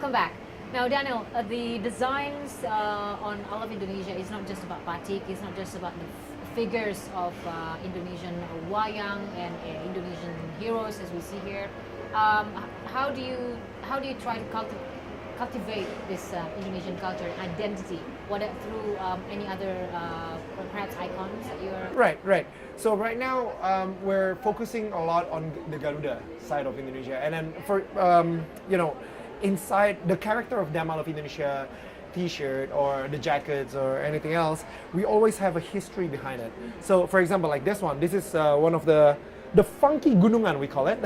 welcome back. Now, Daniel, the designs on all of Indonesia is not just about batik. It's not just about the figures of Indonesian wayang and Indonesian heroes, as we see here. How do you try to cultivate this Indonesian culture and identity? What through any other perhaps icons that you're Right. So right now we're focusing a lot on the Garuda side of Indonesia, and then for inside the character of Damal of Indonesia T-shirt or the jackets or anything else, we always have a history behind it. So for example, like this one, this is one of the funky gunungan, we call it,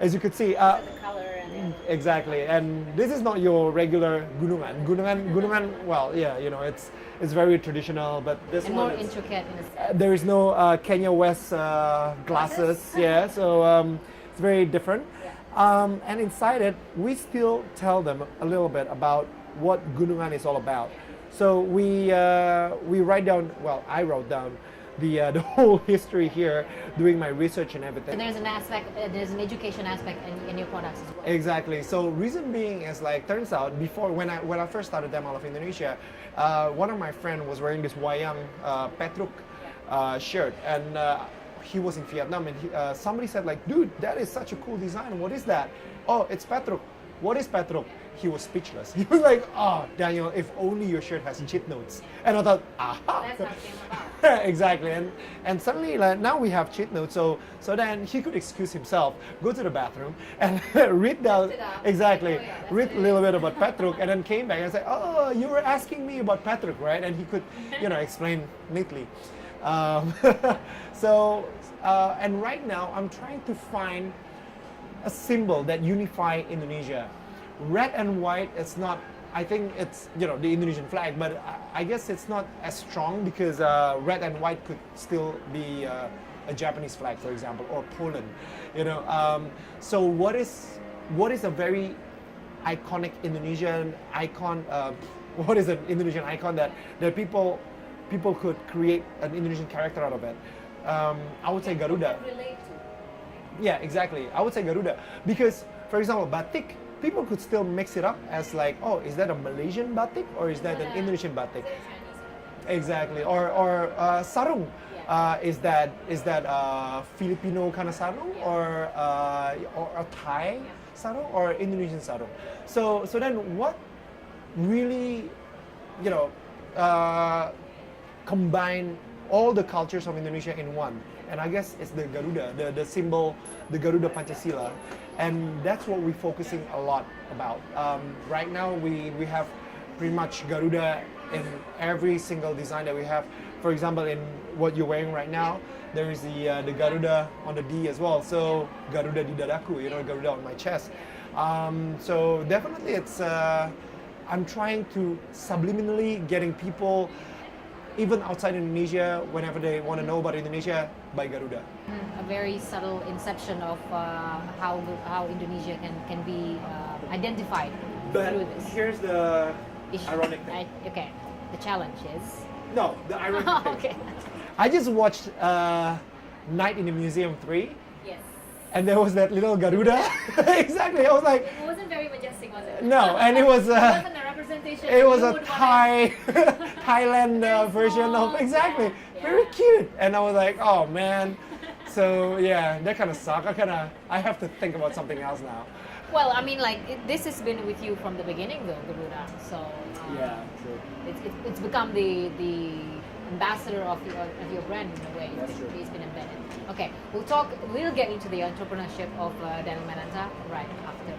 as you could see. the color and Exactly, and this is not your regular gunungan. Gunungan. Well, yeah, it's very traditional, but this and one more is, intricate in a sense. there is no Kenya West glasses. Yeah, so it's very different. And inside it, we still tell them a little bit about what gunungan is all about. So we write down. Well, I wrote down the whole history here, doing my research and everything. And there's an aspect, there's an education aspect in your products as well. Exactly. So reason being is like, turns out before when I first started Damal of Indonesia, one of my friend was wearing this wayang Petruk shirt, and he was in Vietnam, and somebody said like, dude, that is such a cool design. What is that? Oh, it's Petruk. What is Petruk? He was speechless. He was like, oh, Daniel, if only your shirt has cheat notes. And I thought, aha. That's how it came about. Exactly, and suddenly like, now we have cheat notes, so then he could excuse himself, go to the bathroom and read down exactly, read a little bit about Petruk, and then came back and said, oh, you were asking me about Petruk, right? And he could, explain neatly. And right now I'm trying to find a symbol that unify Indonesia. Red and white, it's not, I think it's, the Indonesian flag, but I guess it's not as strong because red and white could still be a Japanese flag, for example, or Poland, So what is a very iconic Indonesian icon, what is an Indonesian icon that people could create an Indonesian character out of it? I would say Garuda. Yeah, exactly. I would say Garuda because, for example, batik, people could still mix it up as like, oh, is that a Malaysian batik or is that an Indonesian batik? Exactly. Or sarung. Is that Filipino kind of sarung or a Thai sarung or Indonesian sarung? So then what really combine all the cultures of Indonesia in one? And I guess it's the Garuda, the symbol, the Garuda Pancasila, and that's what we're focusing a lot about. Right now we have pretty much Garuda in every single design that we have. For example, in what you're wearing right now, there is the Garuda on the D as well. So Garuda di dadaku, Garuda on my chest. So definitely it's, I'm trying to subliminally getting people, even outside Indonesia, whenever they want to know about Indonesia, by Garuda. A very subtle inception of how Indonesia can be identified through this. Here's the ironic thing. Okay, the challenge is... No, the ironic thing. Okay. I just watched Night in the Museum 3. Yes. And there was that little Garuda. Exactly. I was like... It wasn't very majestic, was it? No, and it was... it wasn't a representation. It was a Thailand version of... Exactly. Yeah. Very cute. And I was like, oh man. So yeah, that kind of sucked. I have to think about something else now. Well, I mean, like, this has been with you from the beginning, though, Garuda. So Yeah, true. it's become the ambassador of your brand in a way. That's true. It's been embedded. Okay, we'll get into the entrepreneurship of Daniel Mananta right after